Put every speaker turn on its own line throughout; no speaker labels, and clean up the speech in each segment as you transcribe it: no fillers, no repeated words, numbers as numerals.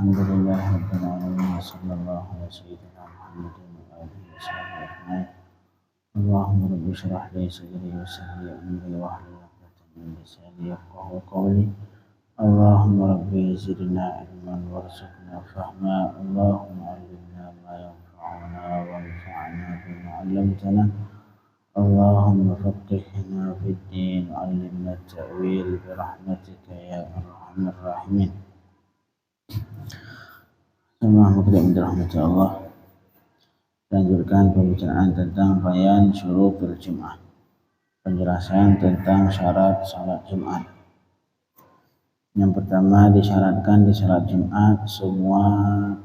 Alhamdulillah rabbil alamin, sallallahu ala sayyidina Muhammadin wa alihi washabihi ajma'in. Allahumma rabbi shrah li sadri wa yassir li amri wahlul 'uqdatam min lisani yafqahu qawli. Allahumma rabbi zidna ilman warzuqna fahma. Allahumma 'allimna ma yanfa'una wanfa'na bima 'allamtana. Allahumma faqihna fid din, 'allimna at-ta'wil bi rahmatika ya arhamar rahimin. Semua makhluk dirahmati Allah. Lanjutkan pembicaraan tentang bayan syurutul Jum'ah, penjelasan tentang syarat salat Jumat. Yang pertama, disyaratkan di salat Jumat semua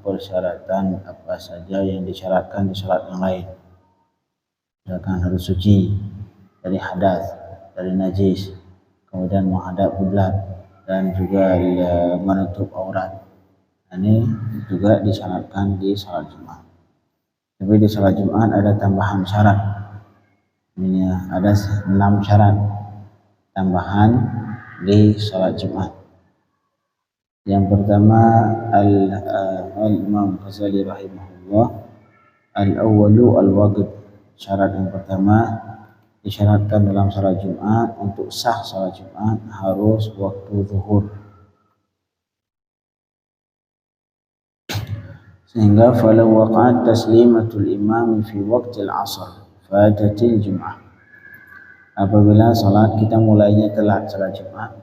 persyaratan apa saja yang disyaratkan di salat yang lain. Misalkan harus suci dari hadas, dari najis, kemudian menghadap kiblat, dan juga menutup aurat. Ini juga disyaratkan di salat Jumat. Tapi di salat Jumat ada tambahan syarat. Ini ada 6 syarat tambahan di salat Jumat. Yang pertama, Al-Imam Ghazali rahimahullah, al-awwalu al-waqt. Syarat yang pertama, disyaratkan dalam salat Jumat, untuk sah salat Jumat harus waktu zuhur. Sehingga falau waqa'at taslimatul imam fi waqtil asr fatatil Jum'ah. Apabila salat kita mulainya telat salat Jumat,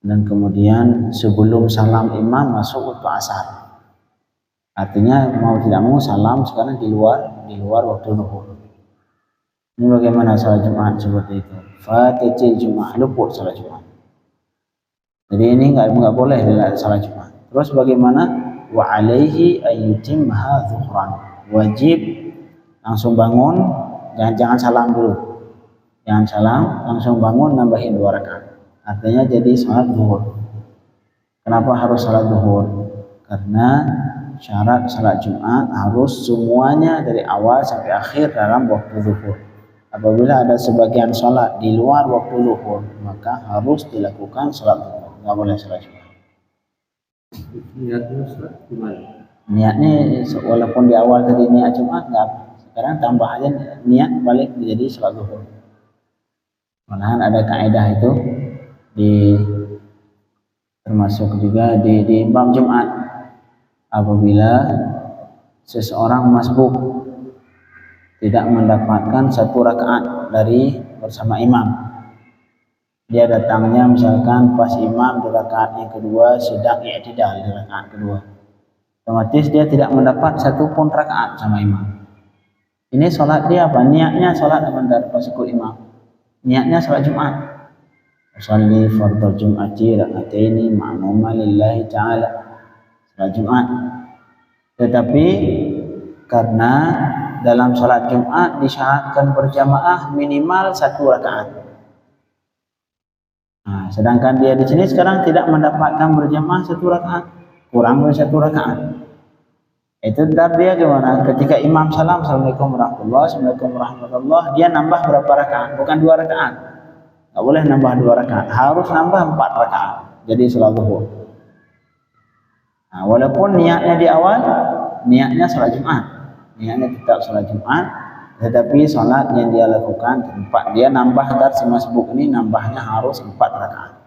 dan kemudian sebelum salam imam masuk waktu asar, artinya mau tidak mau salam sekarang di luar waktu zuhur. Ini bagaimana salat Jumat seperti itu? Fatatil Jum'ah, luput salat Jumat. Jadi ini enggak boleh salat Jumat. Terus bagaimana? Wa alaihi ayyutimha zuhran, wajib langsung bangun, jangan salam dulu, jangan salam, langsung bangun nambahin 2 rakaat, artinya jadi salat zuhur. Kenapa harus salat zuhur? Karena syarat salat Jumat harus semuanya dari awal sampai akhir dalam waktu zuhur. Apabila ada sebagian salat di luar waktu zuhur, maka harus dilakukan salat zuhur, nggak boleh salat Jumat.
Niatnya salat gimana?
Niatnya walaupun di awal tadi niat Jumat, enggak, sekarang tambah aja niat balik menjadi salat zuhur. Malahan ada kaidah itu termasuk juga di bab Jumat. Apabila seseorang masbuk tidak mendapatkan 1 rakaat dari bersama imam, dia datangnya misalkan pas imam di rakaat yang kedua sedang i'tidal di rakaat kedua, otomatis dia tidak mendapat 1 pun rakaat sama imam. Ini sholat dia apa? Niatnya sholat sebentar pas ikut imam, niatnya sholat Jumat. Usalli fardhu jum'ati raka'ataini ma'muma lillahi ta'ala, sholat Jumat. Tetapi karena dalam sholat Jumat disyaratkan berjamaah minimal 1 rakaat. Nah, sedangkan dia di sini sekarang tidak mendapatkan berjamaah 1 rakaat, kurang dari 1 rakaat. Itu ntar dia gimana? Ketika imam salam, assalamualaikum warahmatullahi wabarakatuh, assalamualaikum warahmatullahi wabarakatuh, dia nambah berapa rakaat? Bukan 2 rakaat. Nggak boleh nambah 2 rakaat, harus nambah 4 rakaat. Jadi salat zuhur. Nah, walaupun niatnya di awal, niatnya salat Jumat, niatnya tetap salat Jumat, tetapi salat yang dia lakukan tempat dia nambah, dan si masbuk ini nambahnya harus 4 rakaat.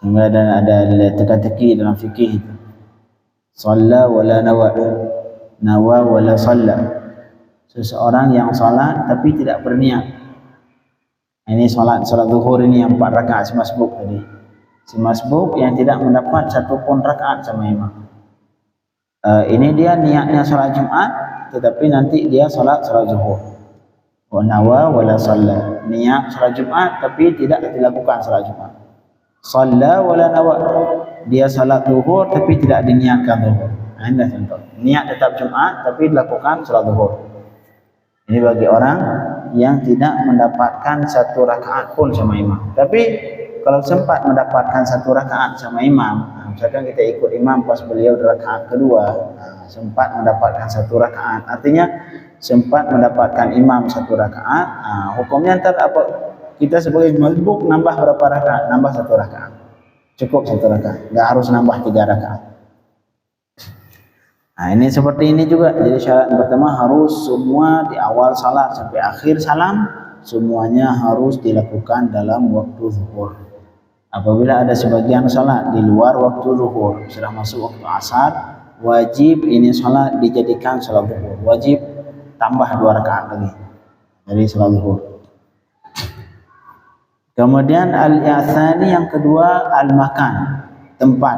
Sehingga ada teka-teki dalam fikih itu. Shalla wala nawa wala shalla. Seseorang yang salat tapi tidak berniat. Ini salat zuhur ini yang 4 rakaat si masbuk tadi. Si masbuk yang tidak mendapat 1 pun rakaat sama imam. Ini dia niatnya salat Jumat, tetapi nanti dia salat zuhur. Wa nawa wala shalla, niat salat Jumat tapi tidak dilakukan salat Jumat. Shalla wala nawa, dia salat zuhur tapi tidak diniatkan zuhur. Nah, ini contoh. Niat tetap Jumat tapi dilakukan salat zuhur. Ini bagi orang yang tidak mendapatkan 1 rakaat pun sama imam. Tapi kalau sempat mendapatkan 1 rakaat sama imam, misalkan kita ikut imam pas beliau di rakaat kedua, sempat mendapatkan 1 rakaat, artinya sempat mendapatkan imam 1 rakaat, hukumnya ntar apa? kita sebagai masbuk nambah berapa rakaat? Nambah 1 rakaat. Cukup 1 rakaat. Enggak harus nambah 3 rakaat. Nah, ini seperti ini juga. Jadi syarat pertama harus semua di awal salat sampai akhir salam semuanya harus dilakukan dalam waktu zuhur. Apabila ada sebagian salat di luar waktu zuhur, sudah masuk waktu asar, wajib ini salat dijadikan salat zuhur. Wajib tambah 2 rakaat lagi dari salat zuhur. Kemudian al-i'tsani yang kedua al-makan, tempat.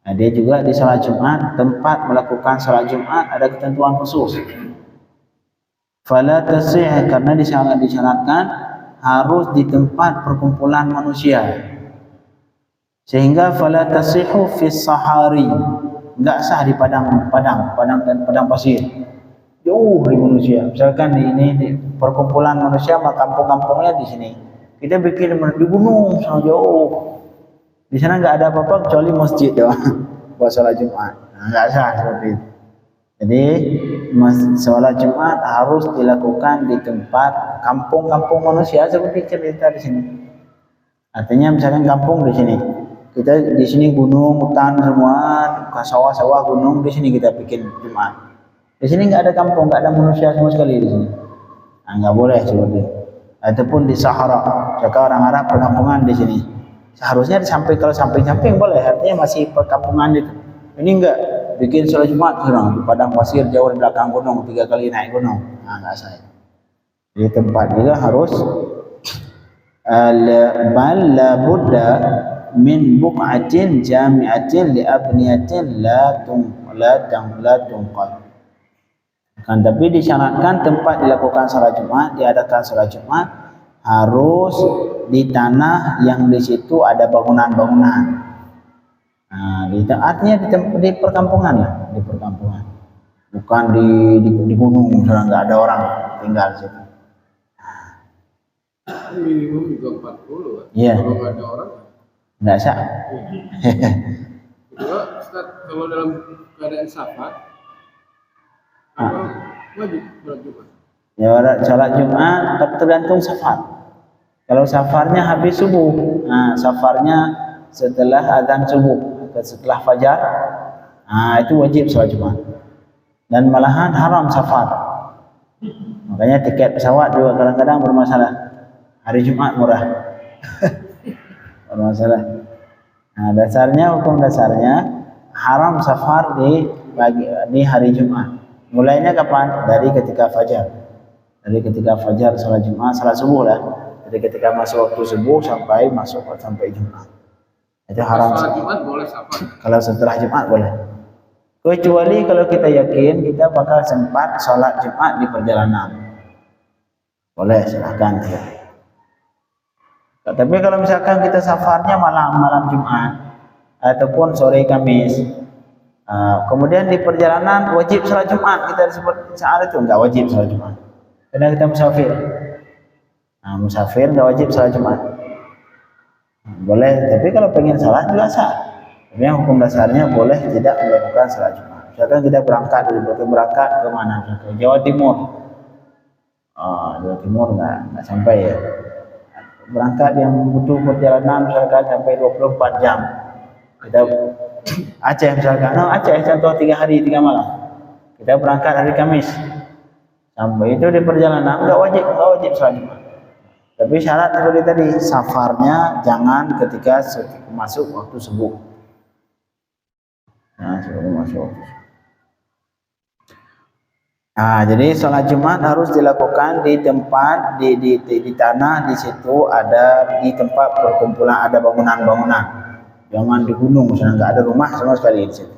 Nah, dia juga di salat Jumat, tempat melakukan salat Jumat ada ketentuan khusus. Fala tasih, karena disyaratkan harus di tempat perkumpulan manusia. Sehingga fala tasihu fi sahari, enggak sah di padang pasir. Jauh dari manusia. Misalkan di perkumpulan manusia, kampung-kampungnya di sini. Kita bikin di gunung sangat jauh. Di sana enggak ada apa-apa kecuali masjid doang buat salat Jumat. Nah, enggak sah seperti itu. Jadi salat Jumat harus dilakukan di tempat kampung-kampung manusia seperti cerita di sini. Artinya misalkan kampung di sini, kita di sini gunung, hutan semua, sawah-sawah, gunung, di sini kita bikin Jumat. Di sini nggak ada kampung, nggak ada manusia sama sekali di sini. Nah, nggak boleh seperti itu. Ataupun di Sahara, jika orang Arab perkampungan di sini, seharusnya kalau samping-samping boleh, artinya masih perkampungan itu. Ini enggak. Bikin salat Jumat di padang pasir jauh di belakang gunung, 3 kali naik gunung. Nah, enggak sah. Di tempat juga harus bal la budda min buq'atin jami'atin li abniyatin la tunqal. Kan tapi disyaratkan tempat dilakukan salat Jumat, diadakan salat Jumat harus di tanah yang di situ ada bangunan-bangunan. Nah, artinya di perkampungan lah, di perkampungan, bukan di gunung, misalnya nggak ada orang tinggal di situ.
Minimum juga 40 kan?
Iya.
Kalau nggak ada orang,
nggak sah.
Kedua, Ustaz, kalau dalam keadaan safar, apa wajib sholat Jumat?
Ya, sholat Jumat tergantung safar. Kalau safarnya habis subuh, nah safarnya setelah azan subuh, setelah fajar, nah itu wajib sholat Jumat. Dan malahan haram safar. Makanya tiket pesawat juga kadang-kadang bermasalah. Hari Jumat murah. Bermasalah. Nah, hukum dasarnya haram safar di hari Jumat. Mulainya kapan? Dari ketika fajar. Dari ketika fajar sholat Jumat, salat subuh lah. Dari ketika masuk waktu subuh sampai Jumat. Itu haram.
Sholat Jumat boleh safar.
Kalau setelah Jumat boleh. Kecuali kalau kita yakin kita bakal sempat sholat Jumat di perjalanan. Boleh, silahkan. Tapi kalau misalkan kita safarnya malam Jumat ataupun sore Kamis, kemudian di perjalanan wajib sholat Jumat, kita seperti saat itu enggak wajib sholat Jumat. Karena kita musafir. Nah, musafir enggak wajib sholat Jumat. Boleh, tapi kalau pengen salat juga sah. Tapi yang hukum dasarnya boleh tidak melakukan salat Jumat. Misalkan kita berangkat ke mana? Ke Jawa Timur. Jawa Timur nggak sampai ya. Berangkat yang butuh perjalanan misalkan sampai 24 jam. Kita Aceh misalkan, Aceh contoh 3 hari 3 malam. Kita berangkat hari Kamis. Sampai itu di perjalanan nggak wajib salat Jumat. Tapi syarat seperti tadi, safarnya jangan ketika masuk waktu subuh. Nah, sebelum masuk. Nah, jadi sholat Jumat harus dilakukan di tempat di tanah, di situ ada di tempat perkumpulan ada bangunan-bangunan. Jangan di gunung, misalnya nggak ada rumah sama sekali di situ.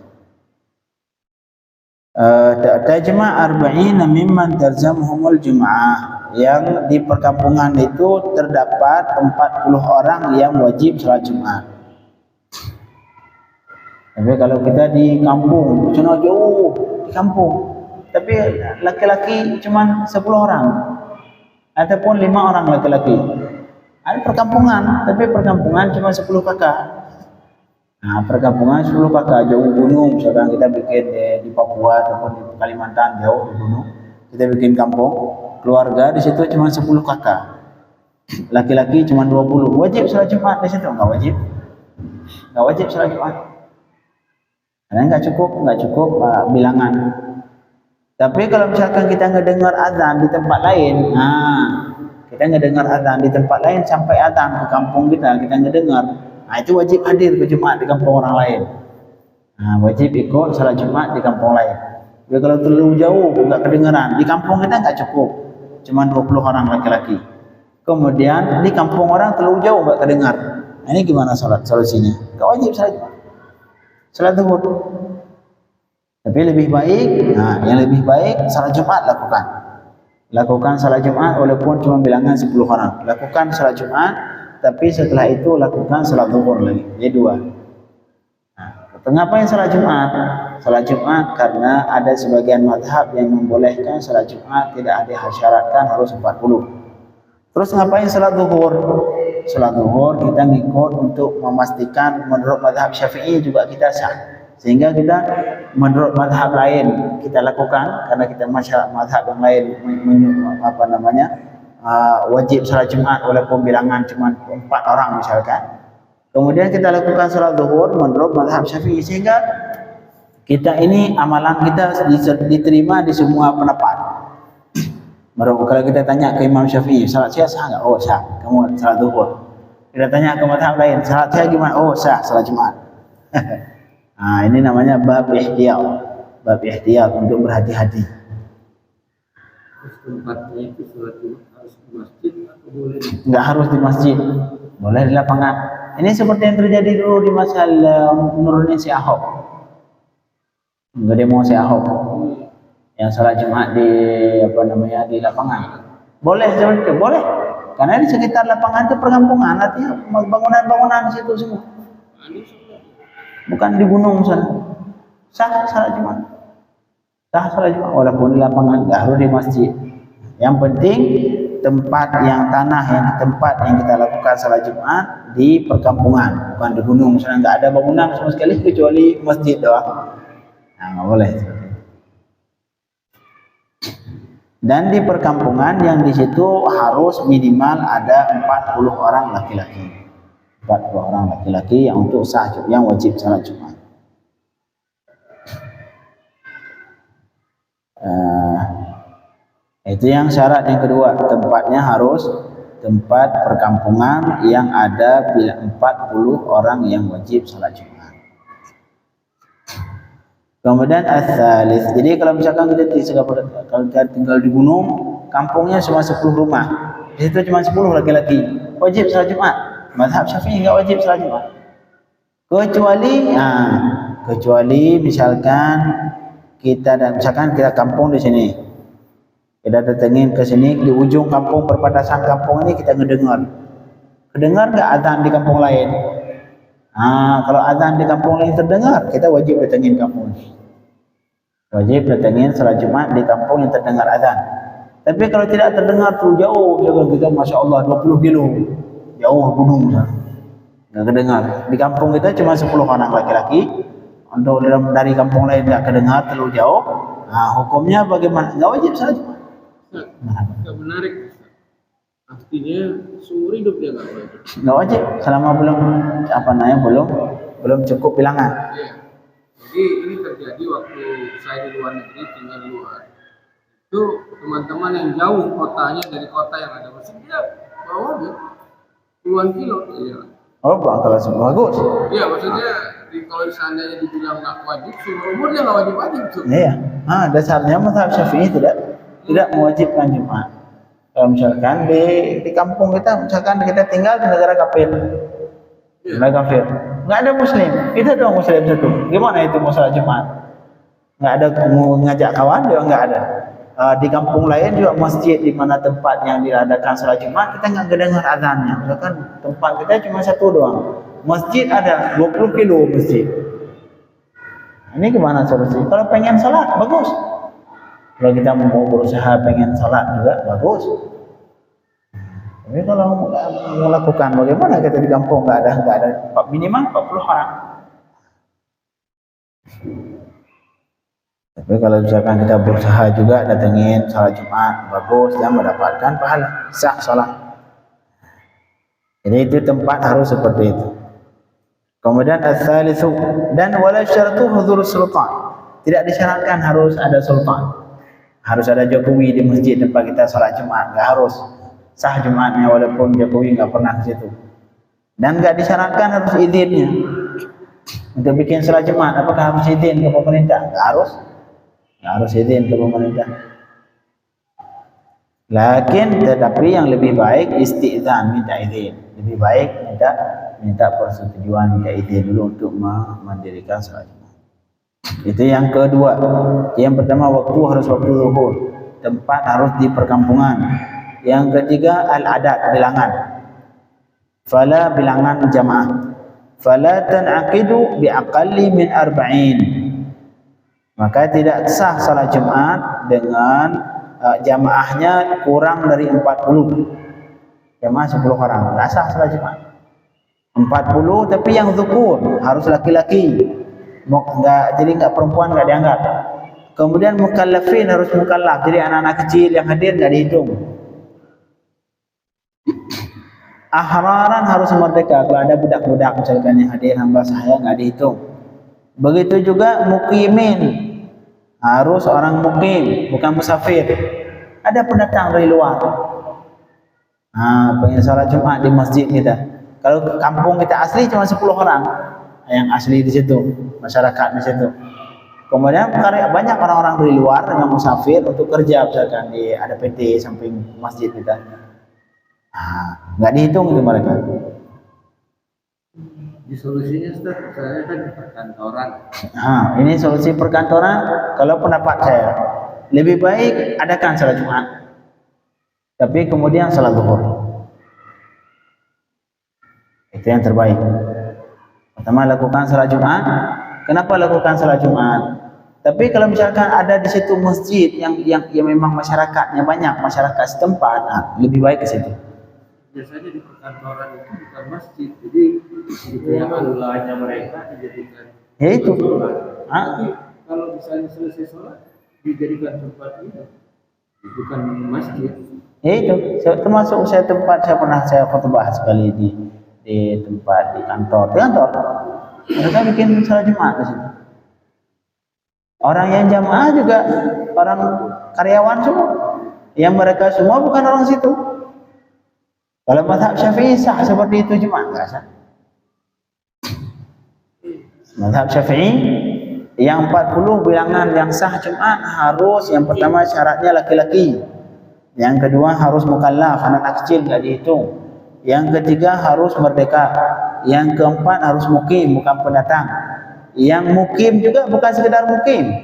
Tajma' arba'ina mimman talzamuhumul jum'ah. Yang di perkampungan itu terdapat 40 orang yang wajib sholat Jumat. Tapi kalau kita di kampung, sana jauh di kampung, tapi laki-laki cuma 10 orang ataupun 5 orang laki-laki. Ada perkampungan, tapi perkampungan cuma 10 kakak. Nah, perkampungan 10 kakak jauh gunung, misalkan kita bikin di Papua ataupun di Kalimantan jauh di gunung, kita bikin kampung, keluarga di situ cuma 10 kakak. laki-laki cuma 20, wajib salat Jumat di situ? Enggak wajib. Enggak wajib salat Jumat. Karena enggak cukup bilangan. Tapi kalau misalkan kita ngedengar azan di tempat lain, kita ngedengar azan di tempat lain sampai azan ke kampung kita ngedengar, itu wajib hadir ke Jumat di kampung orang lain. Wajib ikut salat Jumat di kampung lain. Jadi kalau terlalu jauh enggak kedengaran, di kampung kita enggak cukup, cuma 20 orang laki-laki. Kemudian di kampung orang terlalu jauh enggak kedengar. Ini gimana solusinya? Enggak wajib salat zuhur. Tapi lebih baik, yang lebih baik salat Jumat lakukan salat Jumat walaupun cuma bilangan 10 orang. Lakukan salat Jumat, tapi setelah itu lakukan salat zuhur lagi. Jadi 2. Kenapa yang salat Jumat? Salat Jumat karena ada sebagian mazhab yang membolehkan salat Jumat tidak disyaratkan harus 40. Terus ngapain salat zuhur? Salat zuhur kita ngikut untuk memastikan menurut mazhab Syafi'i juga kita sah. Sehingga kita menurut mazhab lain kita lakukan karena kita mazhab yang lain wajib salat Jumat walaupun bilangan cuma 4 orang misalkan. Kemudian kita lakukan salat zuhur menurut mazhab Syafi'i sehingga kita ini amalan kita diterima di semua pendapat. Kalau kita tanya ke Imam Syafi'i, salat saya sah enggak? Oh, sah. Kamu salat zuhur. Kita tanya ke mazhab lain, salat saya gimana? Oh, sah, salat Jumat. Ini namanya bab ihtiyat. Bab ihtiyat untuk berhati-hati.
Tempatnya itu salat Jumat harus di masjid atau boleh?
Enggak harus di masjid. Boleh di lapangan. Ini seperti yang terjadi dulu di masa nurunin si Ahok. Demo si Ahok. Yang salat Jumat di di lapangan. Boleh seperti itu, boleh. Karena di sekitar lapangan itu perkampungan, artinya bangunan-bangunan di situ semua. Bukan di gunung sana. Sah salat Jumat. Sah salat Jumat walaupun di lapangan, enggak harus di masjid. Yang penting tempat yang kita lakukan salat Jumat di perkampungan, bukan di gunung. Misalnya enggak ada bangunan sama sekali kecuali masjid doang. Enggak boleh. Dan di perkampungan yang di situ harus minimal ada 40 orang laki-laki. 40 orang laki-laki yang untuk sah yang wajib salat Jumat. Itu yang syarat yang kedua, tempatnya harus tempat perkampungan yang ada 40 orang yang wajib salat Jumat. Kemudian as-salis. Jadi kalau misalkan kita tinggal di gunung, kampungnya cuma 10 rumah. Di situ cuma 10 laki-laki. Wajib salat Jumat. Mazhab Syafi'i enggak wajib salat Jumat. Kecuali misalkan kita kampung di sini. Kita datengin ke sini di ujung kampung, perbatasan kampung ini kita ngedengar. Kedengar enggak azan di kampung lain? Kalau azan di kampung lain terdengar, kita wajib datengin kampung ini. Wajib datengin salat Jumat di kampung yang terdengar azan. Tapi kalau tidak terdengar tuh jauh, kita Masya Allah 20 kilo jauh gunung sana. Enggak kedengar. Di kampung kita cuma 10 orang laki-laki. Untuk dari kampung lain enggak kedengar terlalu jauh. Hukumnya bagaimana? Enggak wajib salat Jumat.
Enggak menarik. Artinya seumur hidup dia enggak wajib.
Enggak wajib selama belum cukup bilangan.
Iya. Jadi ini terjadi waktu saya di luar negeri, tinggal di luar. Itu teman-teman yang jauh kotanya dari kota yang ada masjid, dia bawa puluhan kilo. Iya.
Oh, kalau bagus.
Iya, maksudnya kalau seandainya dibilang nggak wajib, seumur umur dia nggak wajib tuh.
Iya. Dasarnya mazhab Syafi'i tidak mewajibkan Jumat. Kalau misalkan di kampung kita, misalkan kita tinggal di negara kafir, nggak ada Muslim, kita doang Muslim satu. Gimana itu mau salat Jumat? Nggak ada mau ngajak kawan, dia nggak ada. Di kampung lain juga masjid di mana tempat yang diadakan salat Jumat kita nggak kedengar azannya. Misalkan tempat kita cuma satu doang. Masjid ada 20 kilo masjid. Ini gimana solusi? Kalau pengen salat bagus. Kalau kita mau berusaha pengen salat juga bagus. Tapi kalau mau lakukan bagaimana kita di kampung nggak ada minimal 40 orang. Tapi kalau misalkan kita berusaha juga datengin salat Jumat bagus dan mendapatkan pahala sah salat. Jadi itu tempat harus seperti itu. Kemudian ats-tsalitsu, dan wala syaratu hudhur sultan. Tidak disyaratkan harus ada sultan. Harus ada Jokowi di masjid tempat kita salat Jumat, enggak harus. Sah Jumatnya walaupun Jokowi enggak pernah ke situ. Dan enggak disyaratkan harus izinnya. Untuk bikin salat Jumat, apakah harus izin ke pemerintah? Enggak harus. Enggak harus izin ke pemerintah. Tetapi yang lebih baik isti'zan, minta izin. Lebih baik minta persetujuan, minta izin dulu untuk mendirikan salat Jumat. Itu yang kedua. Yang pertama waktu harus waktu zuhur. Tempat harus di perkampungan. Yang ketiga al-adat, bilangan. Fala bilangan jamaah. Fala tan'aqidu bi'aqalli min 40. Maka tidak sah salat Jumat dengan jamaahnya kurang dari 40. Jamaah 10 orang. Tak sah salat Jumat. 40 tapi yang zukur, harus laki-laki. Jadi enggak perempuan enggak dianggap. Kemudian mukallafin harus mukallaf. Jadi anak-anak kecil yang hadir enggak dihitung. Ahraran harus merdeka. Kalau ada budak-budak misalkan yang hadir hamba sahaya enggak dihitung. Begitu juga mukimin, harus orang mukim, bukan musafir. Ada pendatang dari luar. Pengen salat Jumat di masjid kita. Kalau kampung kita asli cuma 10 orang yang asli di situ, masyarakat di situ. Kemudian banyak orang-orang dari luar yang musafir untuk kerja, misalkan ada PT samping masjid kita. Nggak dihitung itu mereka.
Di solusinya Ustaz, saya kan di perkantoran.
Ini solusi perkantoran. Kalau pendapat saya, lebih baik adakan salat Jumat, tapi kemudian salat zuhur. Itu yang terbaik. Pertama lakukan salat Jumat. Kenapa lakukan salat Jumat? Tapi kalau misalkan ada di situ masjid yang memang masyarakatnya banyak, masyarakat setempat, lebih baik ke situ.
Biasanya di perkantoran itu bukan masjid, jadi kayak aulanya mereka dijadikan.
Ya itu.
Tapi kalau misalnya selesai sholat dijadikan tempat itu, bukan masjid.
Ya itu. Termasuk saya pernah khutbah sekali di tempat di kantor. Mereka bikin salat Jumat di situ. Orang yang jamaah juga orang karyawan semua. Yang mereka semua bukan orang situ. Kalau mazhab Syafi'i sah seperti itu Jumat, enggak sah. Mazhab Syafi'i yang 40 bilangan yang sah Jumat harus, yang pertama syaratnya laki-laki. Yang kedua harus mukallaf, anak kecil enggak dihitung. Yang ketiga harus merdeka. Yang keempat harus mukim, bukan pendatang. Yang mukim juga bukan sekedar mukim.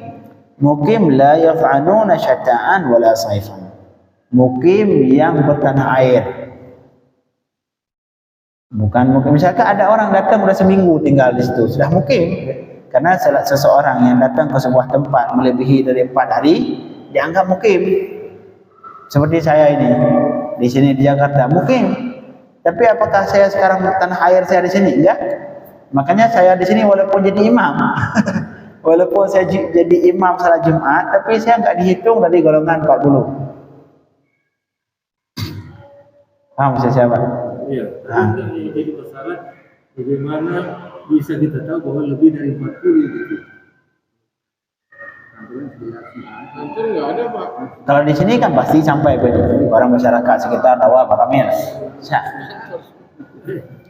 Mukim la yaf'anuna syata'an wala saifan. Mukim yang bertanah air. Bukan mukim. Misalkan ada orang datang sudah seminggu tinggal di situ, sudah mukim. Karena seseorang yang datang ke sebuah tempat melebihi dari 4 hari dianggap mukim. Seperti saya ini di sini di Jakarta mukim. Tapi apakah saya sekarang tanah air saya di sini? Enggak. Makanya saya di sini walaupun jadi imam, walaupun saya jadi imam salat Jumat, tapi saya enggak dihitung dari golongan 40. Paham siapa?
Iya. Jadi masalah bagaimana bisa kita tahu bahwa lebih dari 40 gitu. Nanti nggak ada Pak.
Kalau di sini kan pasti sampai orang masyarakat sekitar tahu Pak Kamil.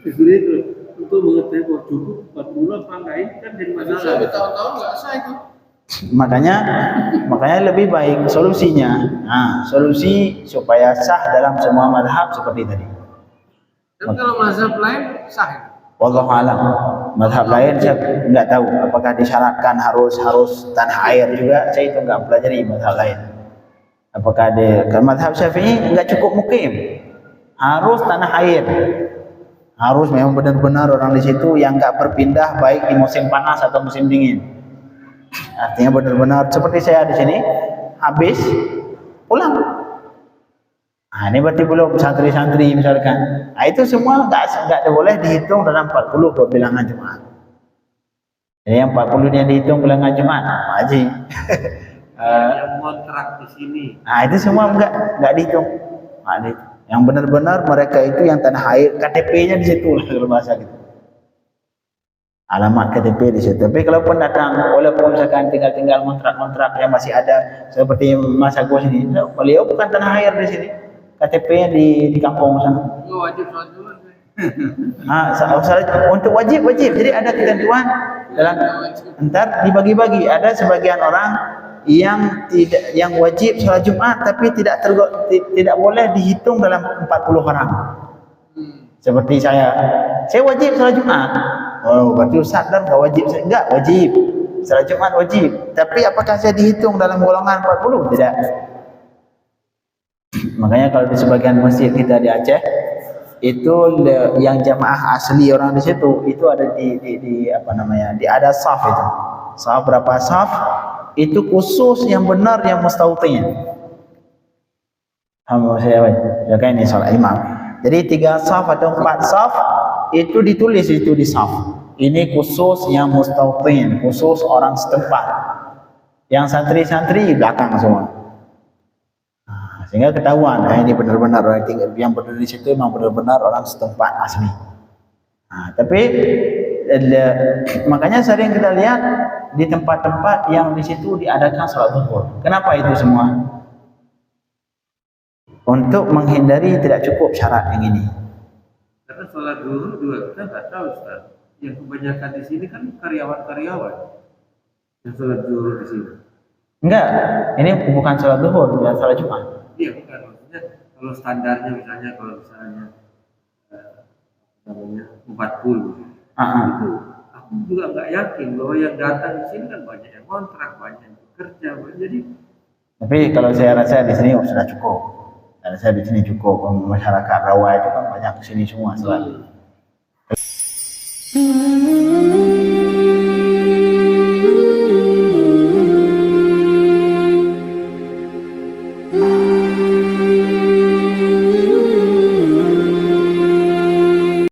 Jadi itu untuk mengetahui bahwa cukup 40 apa enggak ini kan jadi masalah. Saya tahun-tahun nggak sah itu.
Makanya lebih baik solusinya. Solusi supaya sah dalam semua mazhab seperti tadi.
Tapi kalau mazhab lain sah.
Wallahu a'lam. Mazhab lain saya enggak tahu apakah disyaratkan harus tanah air juga. Saya itu enggak pelajari mazhab lain. Apakah kalau mazhab Syafi'i enggak cukup mukim. Harus tanah air. Harus memang benar-benar orang di situ yang enggak berpindah baik di musim panas atau musim dingin. Artinya benar-benar seperti saya di sini habis pulang. Ini berarti belum santri-santri misalkan. Itu semua enggak boleh dihitung dalam 40 bilangan Jumat. Jadi yang 40 yang dihitung bilangan Jumat, haji.
Yang kontrak di sini.
Itu semua enggak dihitung. Yang benar-benar mereka itu yang tanah air, KTP-nya di situ lah kalau bahasa gitu. Alamat KTP di situ. Tapi kalaupun datang, walaupun misalkan tinggal-tinggal kontrak-kontrak yang masih ada seperti Mas Agus ini, beliau bukan tanah air di sini. KTP-nya di kampung sana.
Wajib sholat Jumat.
Untuk wajib. Jadi ada ketentuan dalam entar dibagi-bagi. Ada sebagian orang yang wajib sholat Jumat tapi tidak boleh dihitung dalam 40 orang. Seperti saya wajib sholat Jumat. Oh, berarti Ustaz dan enggak wajib? Enggak, wajib. Sholat Jumat wajib. Tapi apakah saya dihitung dalam golongan 40? Tidak. Makanya kalau di sebagian masjid kita di Aceh itu yang jamaah asli orang di situ itu ada di apa namanya, di ada saf itu. Saf berapa saf? Itu khusus yang benar yang mustautin. Saya jaga ini salat imam. Jadi 3 saf atau 4 saf itu ditulis itu di saf. Ini khusus yang mustautin, khusus orang setempat. Yang santri-santri belakang semua. Sehingga ketahuan, ini benar-benar orang yang berdiri di situ memang benar-benar orang setempat asli. Tapi makanya sering kita lihat di tempat-tempat yang di situ diadakan salat zuhur. Kenapa itu semua? Untuk menghindari tidak cukup syarat yang ini.
Karena sholat zuhur juga kita nggak tahu, Ustaz. Yang kebanyakan di sini kan karyawan-karyawan yang sholat zuhur di sini.
Enggak, ini bukan sholat zuhur, bukan sholat Jumat.
Iya, bukan, maksudnya kalau standarnya misalnya namanya 40 itu aku juga nggak yakin bahwa yang datang di sini kan banyak yang kontrak, banyak yang bekerja, jadi. Tapi
kalau saya rasa di sini sudah cukup. Saya rasa di sini cukup. Masyarakat Rawa itu kan banyak ke sini semua selalu.